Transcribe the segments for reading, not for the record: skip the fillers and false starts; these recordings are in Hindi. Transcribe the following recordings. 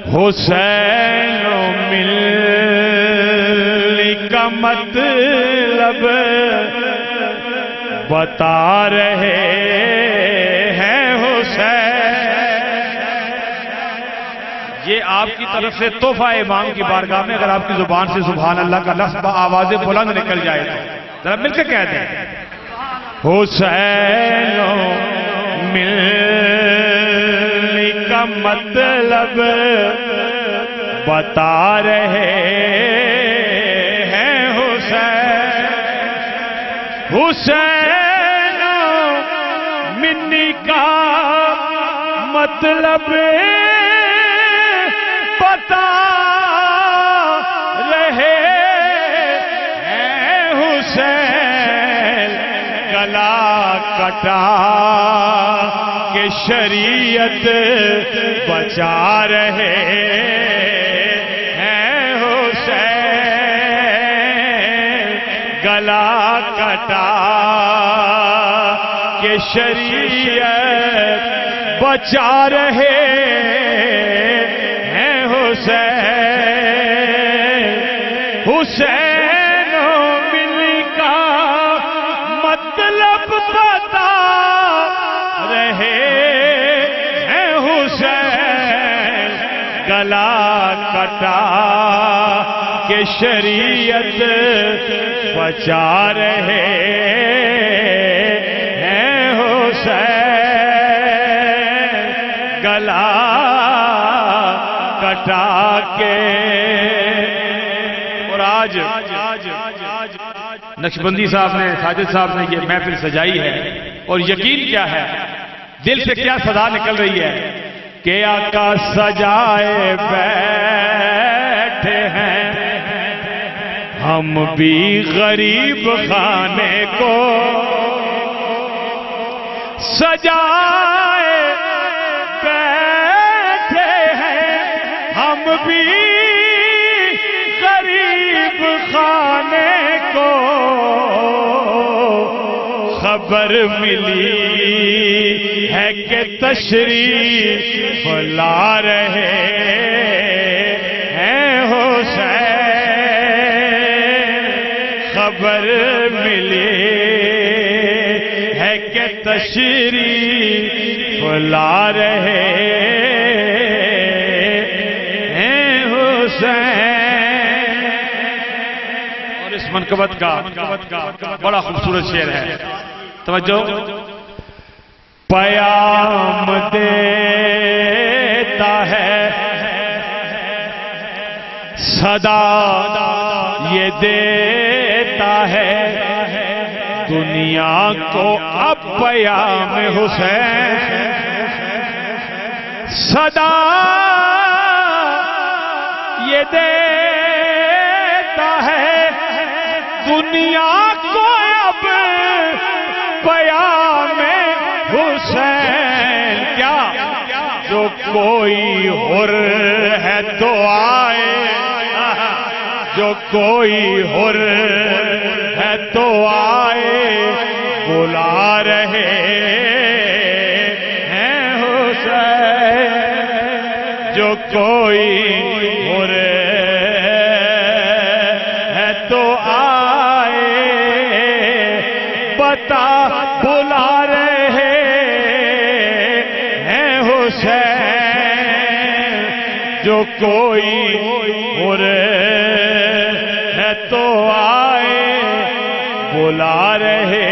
हुसैन मिलने का मतलब बता रहे हैं हुसैन। ये आपकी तरफ से तोहफा इमाम की बारगाह में अगर आपकी जुबान से सुभान अल्लाह का लफ्ज़ आवाज़ बुलंद निकल जाए तो जरा मिलकर कहते हैं, हुसैन मिलने का मतलब बता रहे हैं हुसैन। हुसैन मिलने का मतलब बता रहे हैं हुसैन। गला कटा के शरीयत बचा रहे हैं हुसैन। गला कटा के शरीयत बचा रहे हैं हुसैन। हुसैन मिलने का मतलब बता रहे हैं हुसैन। गला कटा के शरीयत बचा रहे हैं हुसैन। गला कटा के। और आज नक्शबंदी साहब ने, साजिद साहब ने ये महफिल सजाई है और यकीन क्या है, दिल से क्या सदा निकल रही है कि आका सजाए बैठे हैं, हम भी गरीब खाने को सजाए बैठे हैं, हम भी गरीब खाने को। खबर मिली है कि तशरीफ ला रहे हैं हुसैन। खबर मिली है कि तशरीफ ला रहे हैं हुसैन। और इस मनकबत का बड़ा खूबसूरत शेर है, तवज्जो। पयाम देता है सदा ये देता है दुनिया को अब पयाम हुसैन। सदा ये देता है दुनिया को अब पयाम हुसैन। क्या जो कोई हुर है तो आए, जो कोई हुर है तो आए, बुला रहे हैं हुसैन। जो कोई हुर है तो आए, बता बुला रहे हैं हुसैन। जो कोई हुर है तो आए, बुला रहे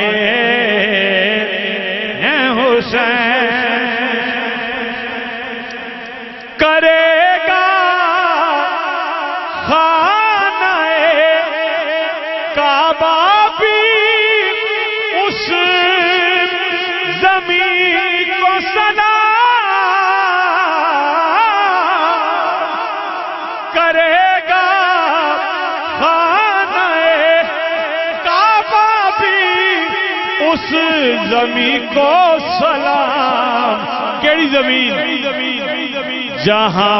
हैं हुसैन। करेगा खानाए काबा भी उस जमीन को सलाम। करेगा खानाए काबा भी उस जमीन को सलाम। केड़ी जमीन? जहां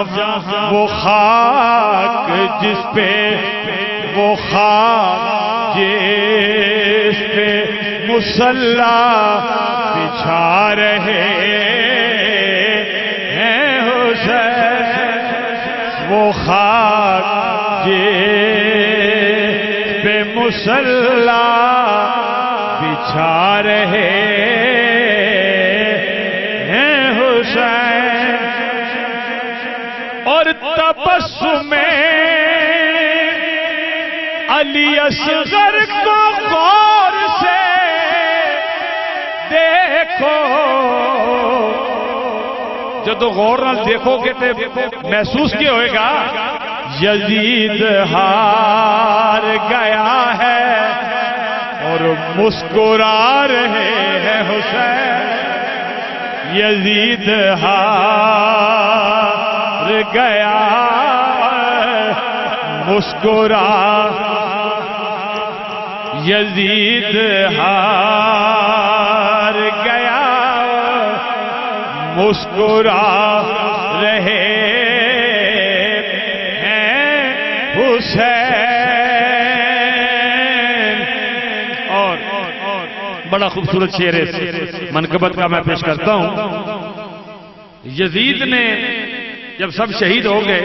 वो खाक जिस पे वो खाक जिस पे मुसल्ला बिछा रहे हैं हुसैन, वो खाक पे मुसल्ला बिछा रहे हैं हुसैन। और तबस्सुमे अली असगर को गौर से देखो, जदों गौर नाल देखोगे तो महसूस क्या होएगा, यजीद हार गया है और मुस्कुरा रहे हैं हुसैन। यजीद हार गया मुस्कुरा, यजीद हार गया मुस्कुरा रहे हैं हुसैन। और बड़ा खूबसूरत शेर है मनकबत का मैं पेश करता हूं। यजीद ने जब सब शहीद हो गए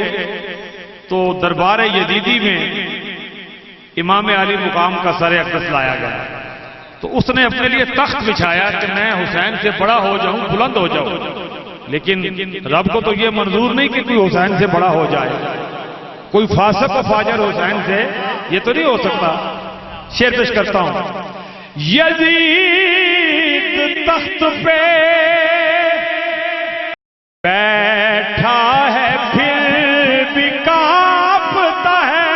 तो दरबार यजीदी में इमाम अली मुकाम का सर अक़दस लाया गया। तो उसने अपने लिए तख्त बिछाया कि मैं हुसैन से बड़ा हो जाऊं, बुलंद हो जाऊं। लेकिन रब को तो यह मंजूर नहीं कि कोई हुसैन से बड़ा हो जाए। कोई फासिक व फाजिर हुसैन से ये तो नहीं हो सकता। शेर पेश करता हूं। यजीद तख्त पे बैठा है फिर भी कांपता है।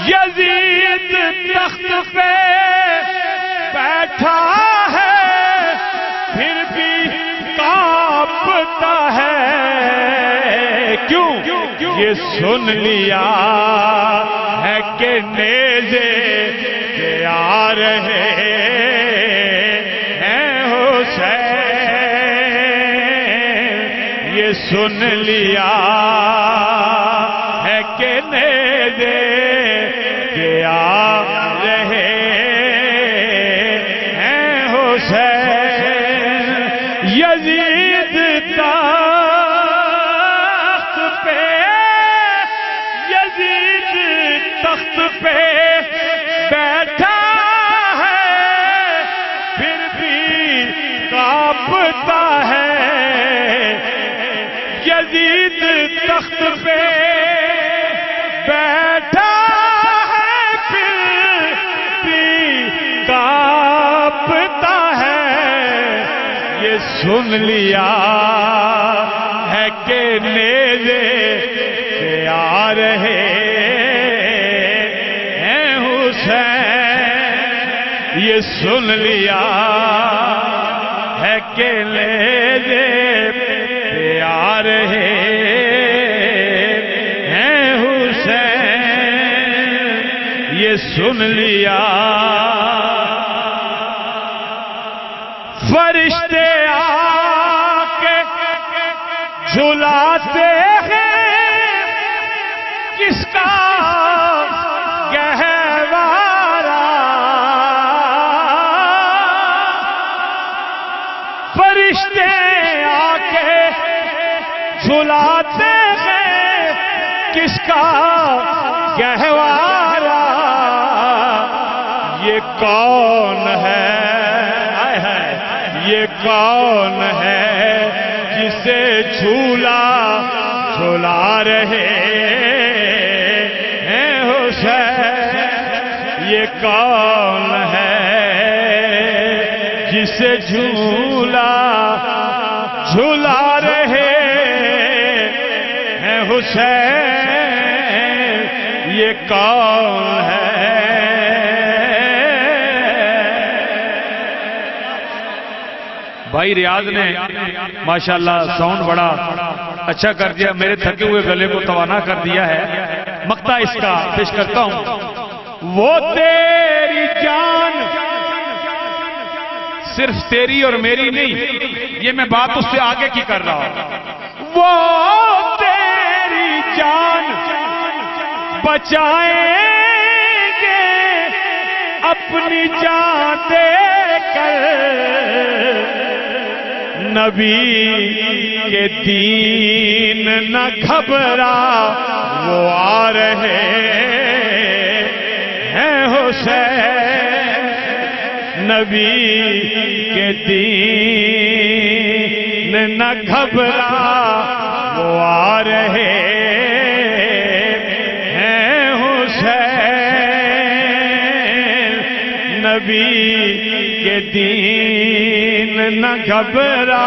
यजीद तख्त पे बैठा है फिर भी कांपता है। क्यों? ये सुन लिया है कि नेज़े के आ रहे हैं हुसैन। ये सुन लिया है कि नेज़े के आ रहे हैं हुसैन। यजीद तख्त पे, यजीद तख्त पे बैठा है फिर भी कांपता है। यजीद तख्त पे बैठा है फिर भी कांपता है। ये सुन लिया है कि नेज़े से आ रहे हैं हुसैन। ये सुन लिया है कि नेज़े से आ रहे हैं हुसैन। ये सुन लिया। फरिश्ते आके झुलाते हैं किसका गहवारा। फरिश्ते आके झुलाते हैं किसका गहवारा। ये कौन है, ये कौन है जिसे झूला झुला रहे हैं हुसैन। ये कौन है जिसे झूला झुला रहे हैं हुसैन। ये कौन है। भाई रियाज ने माशाल्लाह साउंड बड़ा अच्छा कर दिया, मेरे थके हुए गले को तवाना कर दिया है। मक्ता इसका पेश करता हूं। वो तेरी जान सिर्फ तेरी और मेरी नहीं, ये मैं बात उससे आगे की कर रहा हूं। वो तेरी जान बचाएंगे अपनी जान देकर। नबी के दीन न घबरा, वो आ रहे हैं हुसैन। नबी के दीन न घबरा, वो आ रहे हैं हुसैन। नबी के दीन न घबरा।